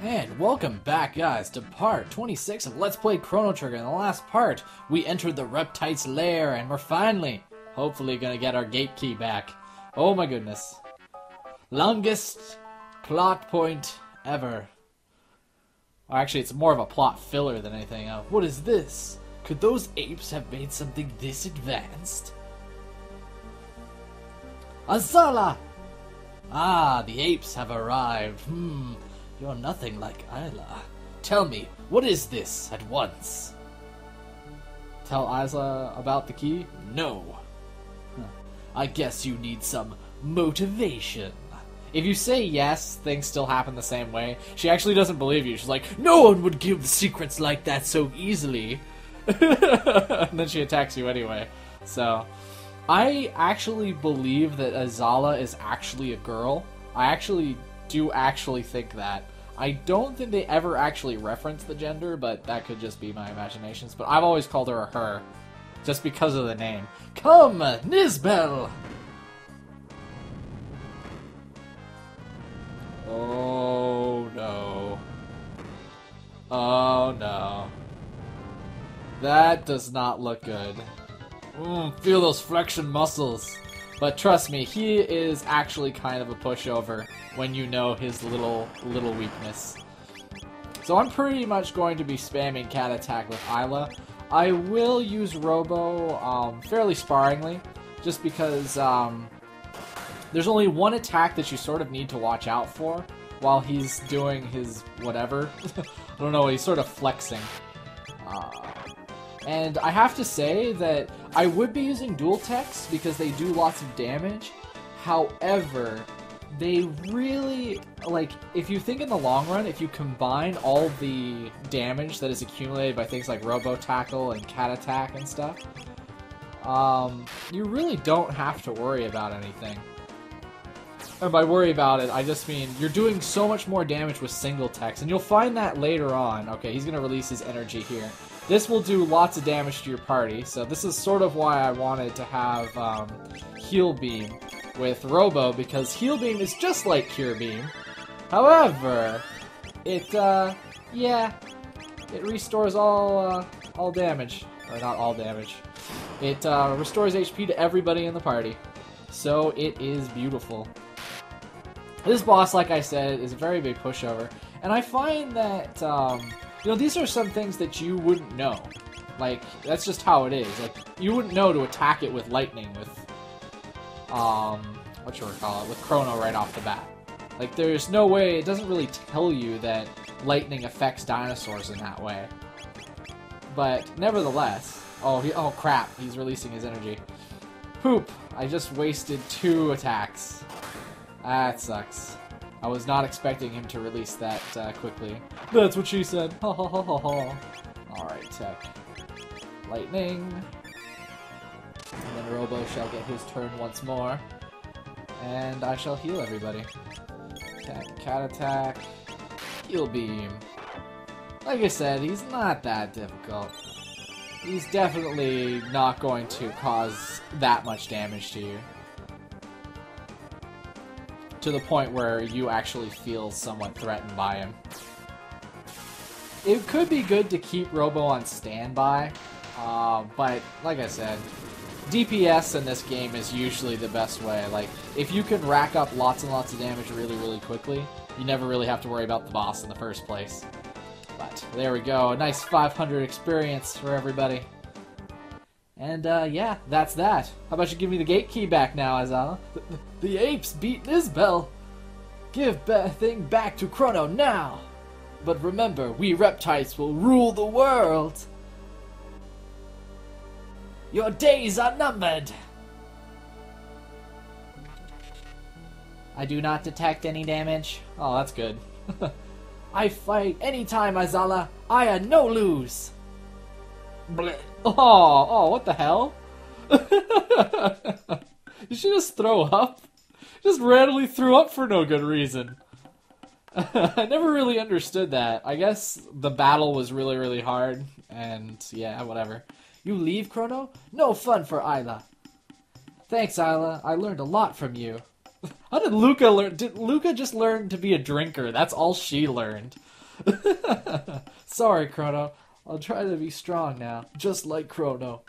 And welcome back, guys, to part 26 of Let's Play Chrono Trigger. In the last part, we entered the Reptite's lair, and we're finally, hopefully, gonna get our gate key back. Oh my goodness. Longest plot point ever. Well, actually, it's more of a plot filler than anything else. What is this? Could those apes have made something this advanced? Azala! Ah, the apes have arrived. You're nothing like Isla. Tell me, what is this at once? Tell Isla about the key? No. I guess you need some motivation. If you say yes, things still happen the same way. She actually doesn't believe you. She's like, no one would give secrets like that so easily. And then she attacks you anyway. So, I actually believe that Azala is actually a girl. I do actually think that. I don't think they ever actually reference the gender, but that could just be my imaginations. But I've always called her a her, just because of the name. Come, Nisbel! Oh no. Oh no. That does not look good. Feel those flexion muscles. But trust me, he is actually kind of a pushover when you know his little weakness. So I'm pretty much going to be spamming Cat Attack with Isla. I will use Robo fairly sparingly, just because there's only one attack that you sort of need to watch out for while he's doing his whatever. I don't know, he's sort of flexing. And I have to say that I would be using dual techs because they do lots of damage. However, they really, like, if you think in the long run, if you combine all the damage that is accumulated by things like Robo Tackle and Cat Attack and stuff, you really don't have to worry about anything. And by worry about it, I just mean you're doing so much more damage with single techs, and you'll find that later on. Okay, he's going to release his energy here. This will do lots of damage to your party, so this is sort of why I wanted to have Heal Beam with Robo, because Heal Beam is just like Cure Beam. However, it restores all damage. Or not all damage. It restores HP to everybody in the party. So it is beautiful. This boss, like I said, is a very big pushover, and I find that, you know, these are some things that you wouldn't know. Like, that's just how it is. Like, you wouldn't know to attack it with lightning, with, with Chrono right off the bat. Like, there's no way, it doesn't really tell you that lightning affects dinosaurs in that way. But, nevertheless, oh crap, he's releasing his energy. Poop, I just wasted 2 attacks. That sucks. I was not expecting him to release that quickly. That's what she said. Ha ha ha ha ha. Alright, tech. Lightning. And then Robo shall get his turn once more. And I shall heal everybody. Cat Attack. Heal Beam. Like I said, he's not that difficult. He's definitely not going to cause that much damage to you. To the point where you actually feel somewhat threatened by him. It could be good to keep Robo on standby, but like I said, DPS in this game is usually the best way. Like, if you can rack up lots and lots of damage really quickly, you never really have to worry about the boss in the first place. But there we go, a nice 500 experience for everybody. And, yeah, that's that. How about you give me the gate key back now, Azala? The apes beat Nisbel! Give thing back to Chrono now! But remember, we reptiles will rule the world! Your days are numbered! I do not detect any damage. Oh, that's good. I fight anytime, Azala. I no lose! Blech. Oh, what the hell? Did she just throw up? Just randomly threw up for no good reason. I never really understood that. I guess the battle was really hard, and yeah, whatever. You leave, Chrono? No fun for Isla. Thanks, Isla. I learned a lot from you. How did Luca learn? Did Luca just learn to be a drinker? That's all she learned. Sorry, Chrono. I'll try to be strong now, just like Chrono.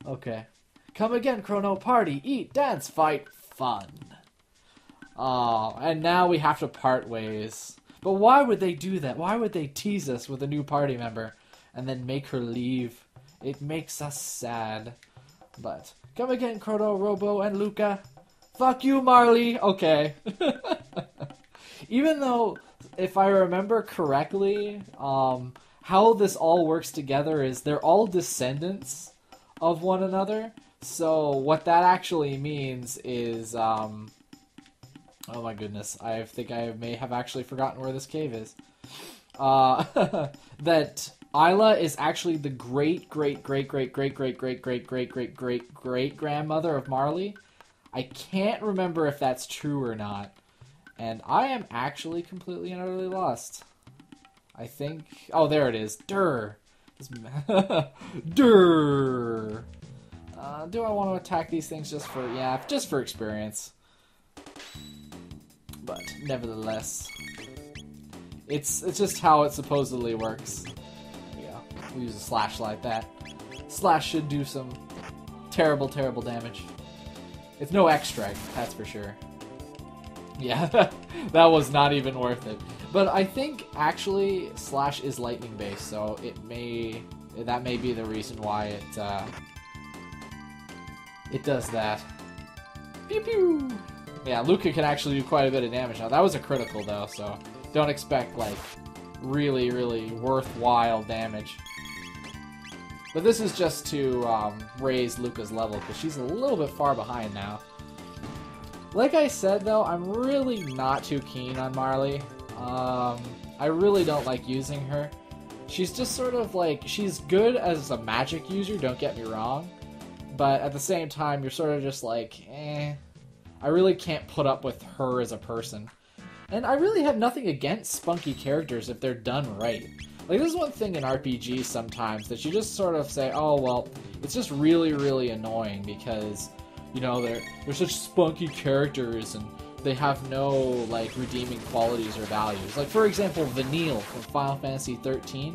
Okay. Come again, Chrono. Party, eat, dance, fight, fun. Oh, and now we have to part ways. But why would they do that? Why would they tease us with a new party member and then make her leave? It makes us sad. But come again, Chrono, Robo, and Luca. Fuck you, Marley. Okay. Even though, if I remember correctly, how this all works together is they're all descendants of one another. So what that actually means is, oh my goodness, I think I may have actually forgotten where this cave is. That Isla is actually the great-great-great-great-great-great-great-great-great-great-grandmother of Marley. I can't remember if that's true or not. And I am actually completely and utterly lost. I think... Oh, there it is. Durr. Durr. Do I want to attack these things just for... Yeah, just for experience. But, nevertheless... It's just how it supposedly works. Yeah, we'll use a slash like that. Slash should do some terrible, terrible damage. It's no X-Strike, that's for sure. Yeah, that was not even worth it. But I think, actually, Slash is lightning-based, so that may be the reason why it does that. Pew pew! Yeah, Luca can actually do quite a bit of damage now. That was a critical, though, so don't expect, like, really, really worthwhile damage. But this is just to raise Luca's level, because she's a little bit far behind now. Like I said, though, I'm really not too keen on Marley. I really don't like using her. She's just sort of like, she's good as a magic user, don't get me wrong. But at the same time, you're sort of just like, I really can't put up with her as a person. And I really have nothing against spunky characters if they're done right. Like, this is one thing in RPGs sometimes, that you just sort of say, oh, well, it's just really, really annoying because, you know, they're such spunky characters and they have no, like, redeeming qualities or values. Like, for example, Vanille from Final Fantasy XIII.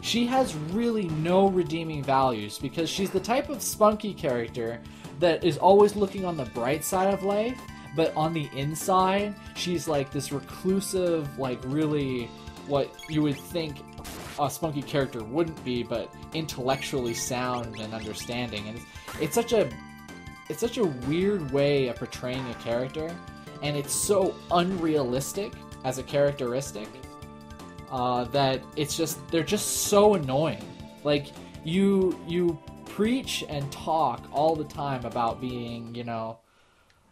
She has really no redeeming values because she's the type of spunky character that is always looking on the bright side of life, but on the inside, she's like this reclusive, like really what you would think a spunky character wouldn't be, but intellectually sound and understanding. And it's such a weird way of portraying a character, and it's so unrealistic as a characteristic that they're just so annoying. Like, you preach and talk all the time about being, you know,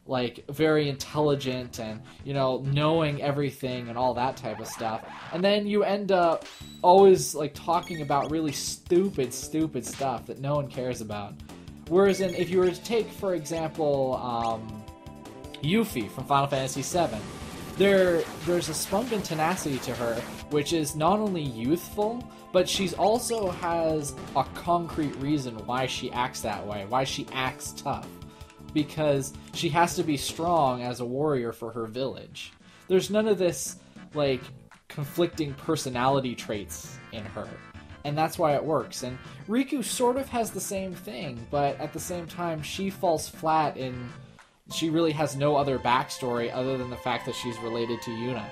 like, very intelligent and, you know, knowing everything and all that type of stuff. And then you end up always, like, talking about really stupid stuff that no one cares about. Whereas if you were to take, for example, Yuffie from Final Fantasy VII, there's a spunk and tenacity to her, which is not only youthful, but she's also has a concrete reason why she acts that way, why she acts tough. Because she has to be strong as a warrior for her village. There's none of this, like, conflicting personality traits in her. And that's why it works. And Riku sort of has the same thing, but at the same time, she falls flat in... She really has no other backstory other than the fact that she's related to Yuna.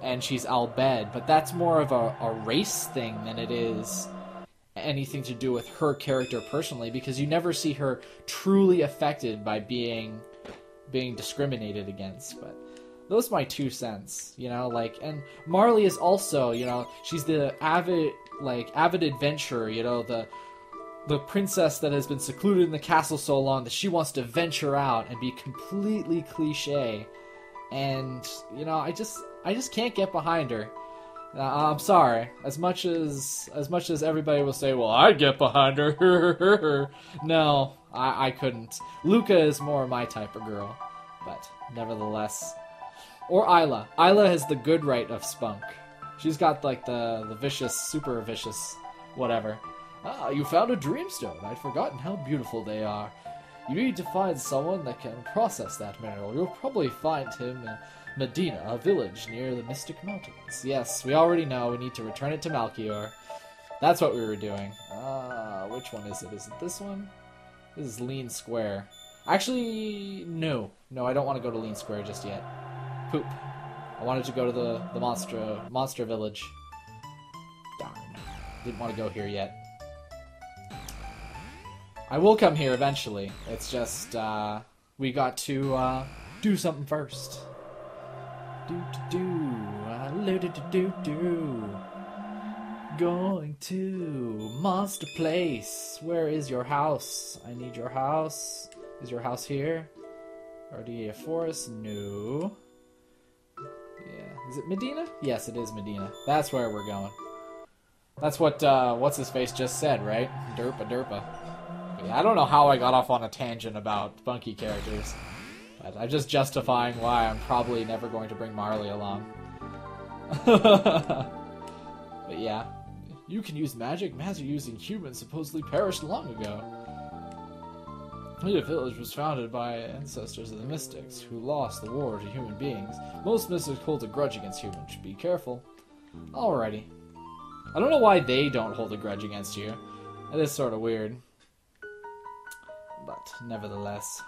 And she's Al Bhed, but that's more of a race thing than it is anything to do with her character personally, because you never see her truly affected by being discriminated against. But those are my 2 cents, you know, like, and Marley is also, you know, she's the avid adventurer, you know, the princess that has been secluded in the castle so long that she wants to venture out and be completely cliche. And, you know, I just can't get behind her. I'm sorry. As much as everybody will say, well, I'd get behind her. No, I couldn't. Luca is more my type of girl. But, nevertheless. Or Isla. Isla has the good right of spunk. She's got, like, the vicious, super vicious, whatever. Ah, you found a dreamstone. I'd forgotten how beautiful they are. You need to find someone that can process that mineral. You'll probably find him Medina, a village near the Mystic Mountains. Yes, we already know. We need to return it to Melchior. That's what we were doing. Which one is it? Is it this one? This is Lean Square. Actually, no. No, I don't want to go to Lean Square just yet. Poop. I wanted to go to the monster village. Darn. Didn't want to go here yet. I will come here eventually. It's just, we got to, do something first. Going to Monster Place. Where is your house? I need your house. Is your house here? Already a forest? No. Yeah. Is it Medina? Yes, it is Medina. That's where we're going. That's what, what's his face just said, right? Derpa derpa. Yeah, I don't know how I got off on a tangent about funky characters. But I'm just justifying why I'm probably never going to bring Marley along. But yeah. You can use magic? Magic using humans supposedly perished long ago. The village was founded by ancestors of the mystics, who lost the war to human beings. Most mystics hold a grudge against humans. Be careful. Alrighty. I don't know why they don't hold a grudge against you. That is sort of weird. But, nevertheless,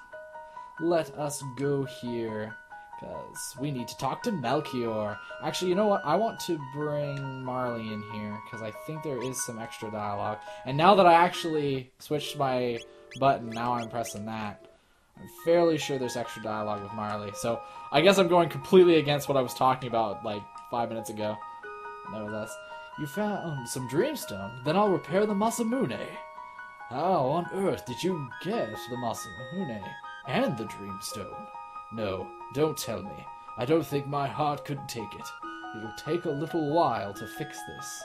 let us go here, because we need to talk to Melchior. Actually, you know what? I want to bring Marley in here, because I think there is some extra dialogue. And now that I actually switched my button, now I'm pressing that, I'm fairly sure there's extra dialogue with Marley. So, I guess I'm going completely against what I was talking about, like, 5 minutes ago. Nevertheless, you found some Dreamstone? Then I'll repair the Masamune. How on earth did you get the Masamune and the Dreamstone? No, don't tell me. I don't think my heart could take it. It'll take a little while to fix this.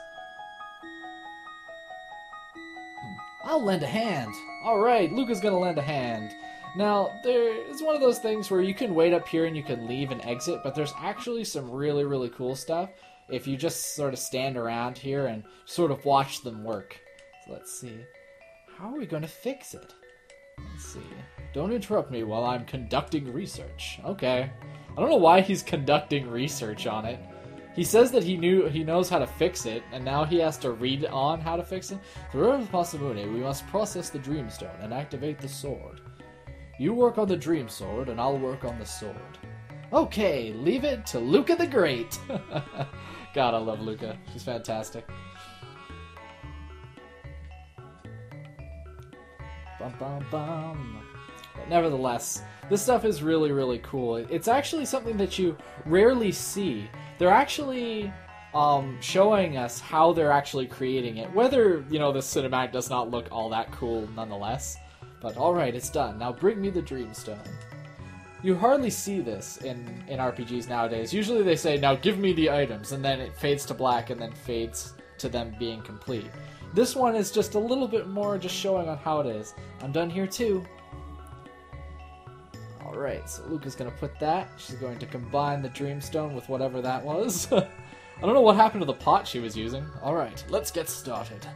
I'll lend a hand. Alright, Luca's gonna lend a hand. Now, it's one of those things where you can wait up here and you can leave and exit, but there's actually some really, really cool stuff if you just sort of stand around here and sort of watch them work. So let's see. How are we going to fix it? Let's see. Don't interrupt me while I'm conducting research. Okay. I don't know why he's conducting research on it. He says that he knows how to fix it, and now he has to read on how to fix it. Through the possibility, we must process the Dreamstone and activate the sword. You work on the Dream Sword, and I'll work on the sword. Okay, leave it to Luca the Great. God, I love Luca. She's fantastic. Bum, bum, bum. But nevertheless, this stuff is really, really cool. It's actually something that you rarely see. They're actually showing us how they're actually creating it. Whether, you know, the cinematic does not look all that cool nonetheless. But alright, it's done. Now bring me the Dreamstone. You hardly see this in RPGs nowadays. Usually they say, now give me the items, and then it fades to black and then fades to them being complete. This one is just a little bit more just showing on how it is. I'm done here too. Alright, so Luca's going to put that. She's going to combine the Dreamstone with whatever that was. I don't know what happened to the pot she was using. Alright, let's get started.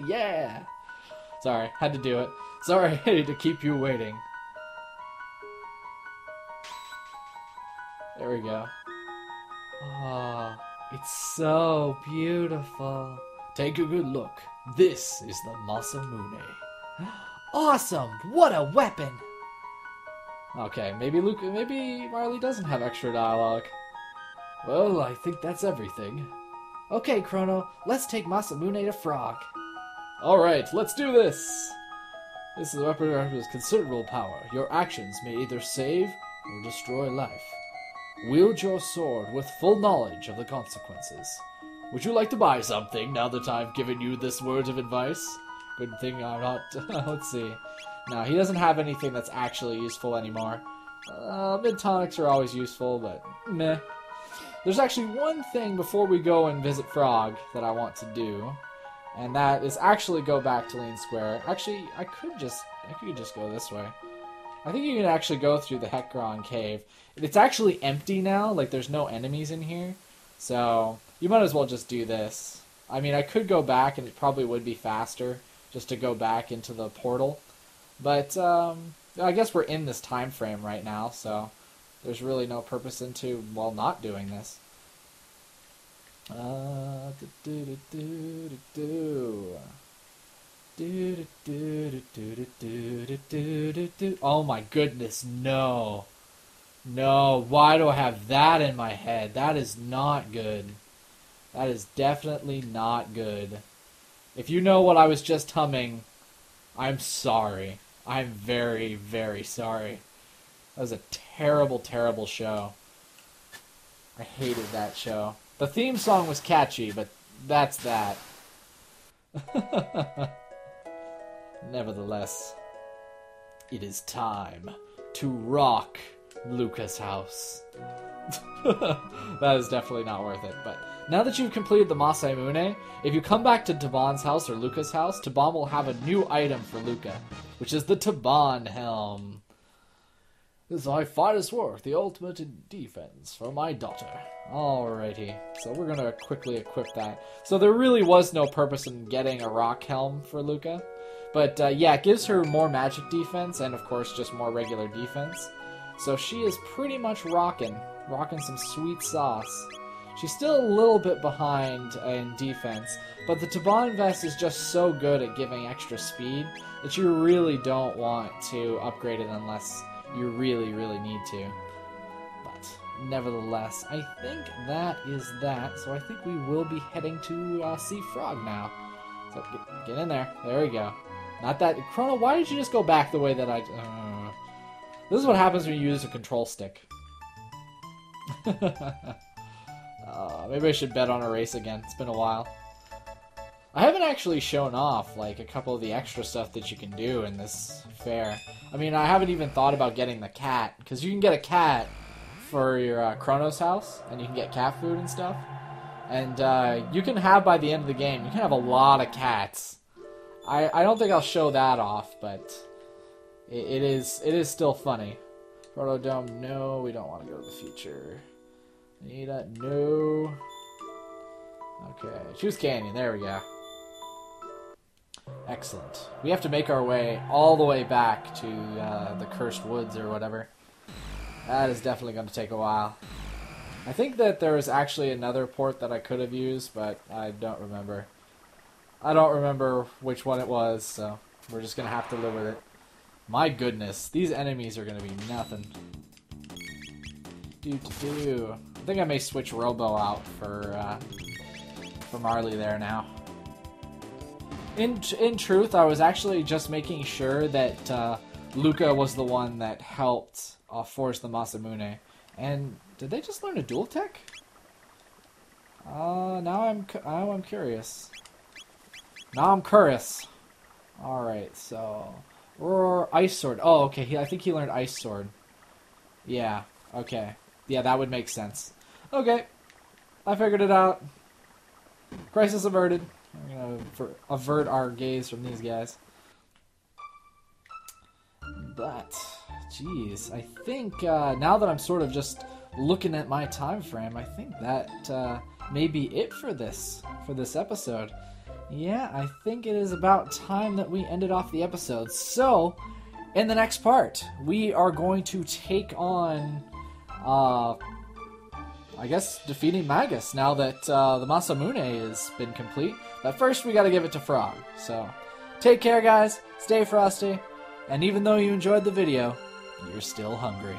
Yeah! Sorry, had to do it. Sorry to keep you waiting. There we go. Oh, it's so beautiful. Take a good look. This is the Masamune. Awesome! What a weapon! Okay, maybe Marley doesn't have extra dialogue. Well, I think that's everything. Okay, Chrono, let's take Masamune to Frog. Alright, let's do this! This is a weapon with considerable power. Your actions may either save or destroy life. Wield your sword with full knowledge of the consequences. Would you like to buy something now that I've given you this word of advice? Good thing I'm not... Let's see. No, he doesn't have anything that's actually useful anymore. Mid-tonics are always useful, but meh. There's actually one thing before we go and visit Frog that I want to do, and that is actually go back to Lean Square. Actually, I could just go this way. I think you can actually go through the Hekron cave. It's actually empty now, like there's no enemies in here. So you might as well just do this. I mean, I could go back and it probably would be faster just to go back into the portal. But I guess we're in this time frame right now, so there's really no purpose into, well, not doing this. Oh my goodness, no. No, why do I have that in my head? That is not good. That is definitely not good. If you know what I was just humming, I'm sorry. I'm very, very sorry. That was a terrible, terrible show. I hated that show. The theme song was catchy, but that's that. Nevertheless, it is time to rock Luca's house. That is definitely not worth it, but now that you've completed the Masamune, if you come back to Taban's house or Luca's house, Taban will have a new item for Luca, which is the Taban helm. This is my finest work, the ultimate in defense for my daughter. Alrighty, so we're gonna quickly equip that. So there really was no purpose in getting a rock helm for Luca, but yeah, it gives her more magic defense and of course just more regular defense. So she is pretty much rocking some sweet sauce. She's still a little bit behind in defense, but the Taban vest is just so good at giving extra speed that you really don't want to upgrade it unless you really, really need to. But nevertheless, I think that is that. So I think we will be heading to see Frog now. So get in there. There we go. Not that... Chrono, why did you just go back the way that I... This is what happens when you use a control stick. Maybe I should bet on a race again. It's been a while. I haven't actually shown off like a couple of the extra stuff that you can do in this fair. I mean, I haven't even thought about getting the cat, because you can get a cat for your Chrono's house, and you can get cat food and stuff. And you can have, by the end of the game, you can have a lot of cats. I don't think I'll show that off, but it is still funny. Proto Dome, no, we don't want to go to the future. Nita, no. Okay, choose Canyon, there we go. Excellent. We have to make our way all the way back to the Cursed Woods or whatever. That is definitely going to take a while. I think that there was actually another port that I could have used, but I don't remember. I don't remember which one it was, so we're just going to have to live with it. My goodness, these enemies are going to be nothing. I think I may switch Robo out for Marley there now. In truth, I was actually just making sure that Luca was the one that helped force the Masamune. And did they just learn a dual tech? Now I'm curious. Now I'm curious. All right, so Ice Sword. Oh, okay. I think he learned Ice Sword. Yeah. Okay. Yeah, that would make sense. Okay, I figured it out. Crisis averted. We're gonna avert our gaze from these guys. But, geez, I think now that I'm sort of just looking at my time frame, I think that may be it for this episode. Yeah, I think it is about time that we ended off the episode. So, in the next part, we are going to take on, I guess, defeating Magus, now that the Masamune has been complete. But first, we gotta give it to Frog. So, take care, guys. Stay frosty. And even though you enjoyed the video, you're still hungry.